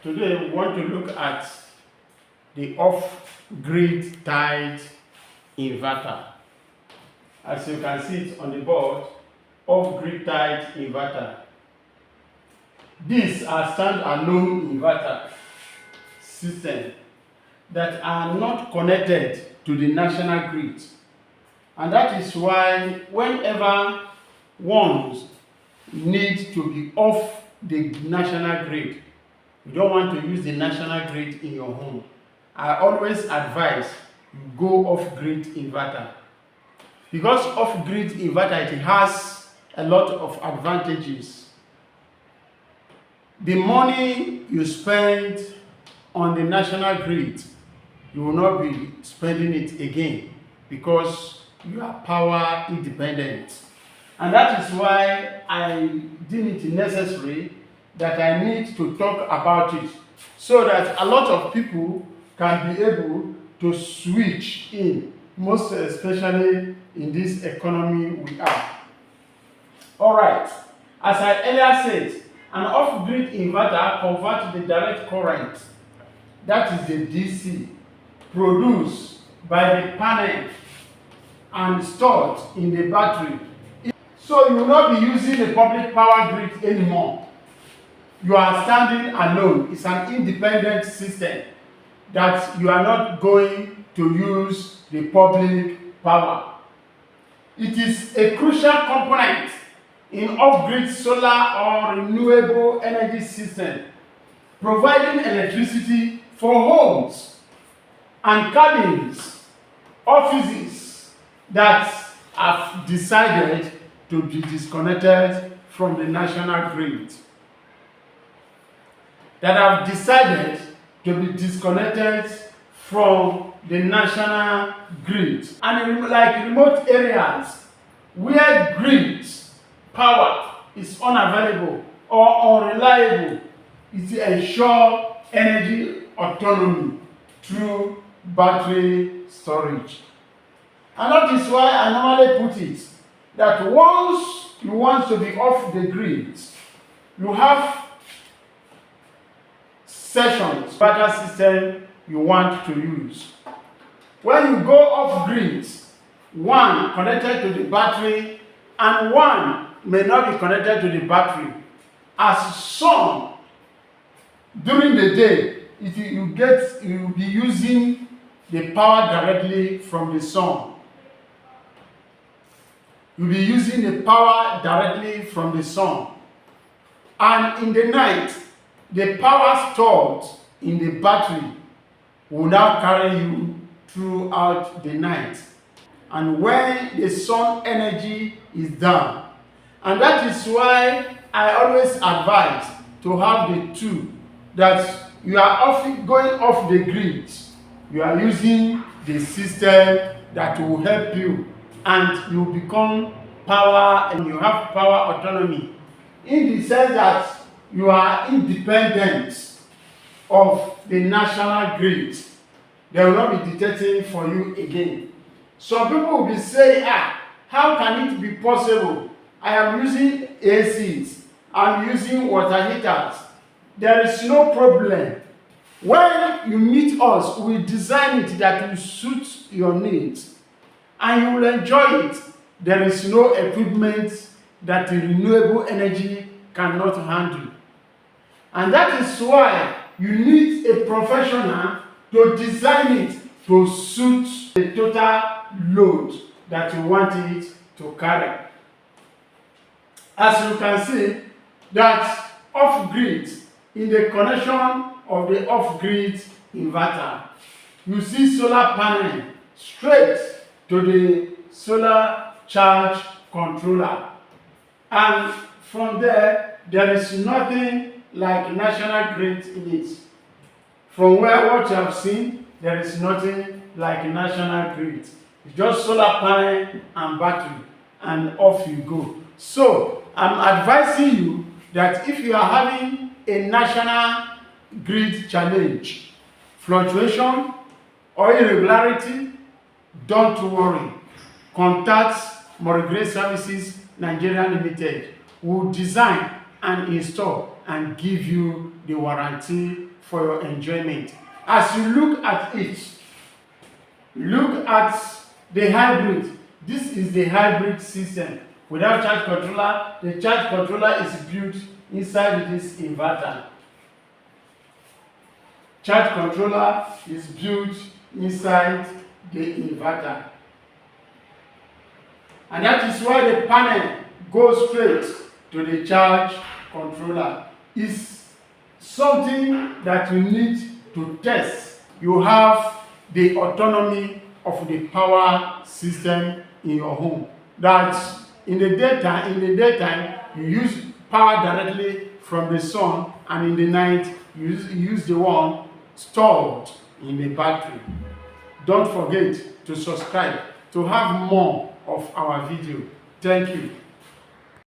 Today we want to look at the off-grid tied inverter. As you can see it on the board, off-grid tied inverter. These are stand-alone inverter systems that are not connected to the national grid. And that is why whenever ones need to be off the national grid, you don't want to use the national grid in your home, I always advise you go off-grid inverter. Because off-grid inverter, it has a lot of advantages. The money you spend on the national grid, you will not be spending it again because you are power independent. And that is why I deem it necessary that I need to talk about it so that a lot of people can be able to switch in, most especially in this economy we are. Alright, as I earlier said, an off-grid inverter converts the direct current, that is the DC, produced by the panel and stored in the battery. So you will not be using the public power grid anymore. You are standing alone. It's an independent system that you are not going to use the public power. It is a crucial component in off-grid solar or renewable energy system, providing electricity for homes and cabins, offices that have decided to be disconnected from the national grid. That have decided to be disconnected from the national grid. And like remote areas where grid power is unavailable or unreliable, it ensures energy autonomy through battery storage. And that is why I normally put it that once you want to be off the grid, you have sessions, battery system you want to use. When you go off grid, one connected to the battery and one may not be connected to the battery. As sun during the day, you will be using the power directly from the sun. You'll be using the power directly from the sun. And in the night, the power stored in the battery will now carry you throughout the night. And when the sun energy is down, and that is why I always advise to have the two, that you are often going off the grid, you are using the system that will help you, and you become power and you have power autonomy in the sense that you are independent of the national grid. They will not be dictating for you again. Some people will be saying, how can it be possible? I am using ACs, I'm using water heaters. There is no problem. When you meet us, we design it that will suit your needs and you will enjoy it. There is no equipment that the renewable energy cannot handle. And that is why you need a professional to design it to suit the total load that you want it to carry. As you can see, that off-grid, in the connection of the off-grid inverter, you see solar panel straight to the solar charge controller. And from there, there is nothing like national grid in it. From what you have seen, there is nothing like national grid. It's just solar panel and battery, and off you go. So I'm advising you that if you are having a national grid challenge, fluctuation or irregularity, don't worry. Contact Morigray Services Nigeria Limited. Will design and install and give you the warranty for your enjoyment. As you look at it, look at the hybrid. This is the hybrid system. Without charge controller, the charge controller is built inside this inverter. Charge controller is built inside the inverter. And that is why the panel goes straight to the charge controller. It's something that you need to test. You have the autonomy of the power system in your home. That in the daytime you use power directly from the sun, and in the night you use the one stored in the battery. Don't forget to subscribe to have more of our video. Thank you.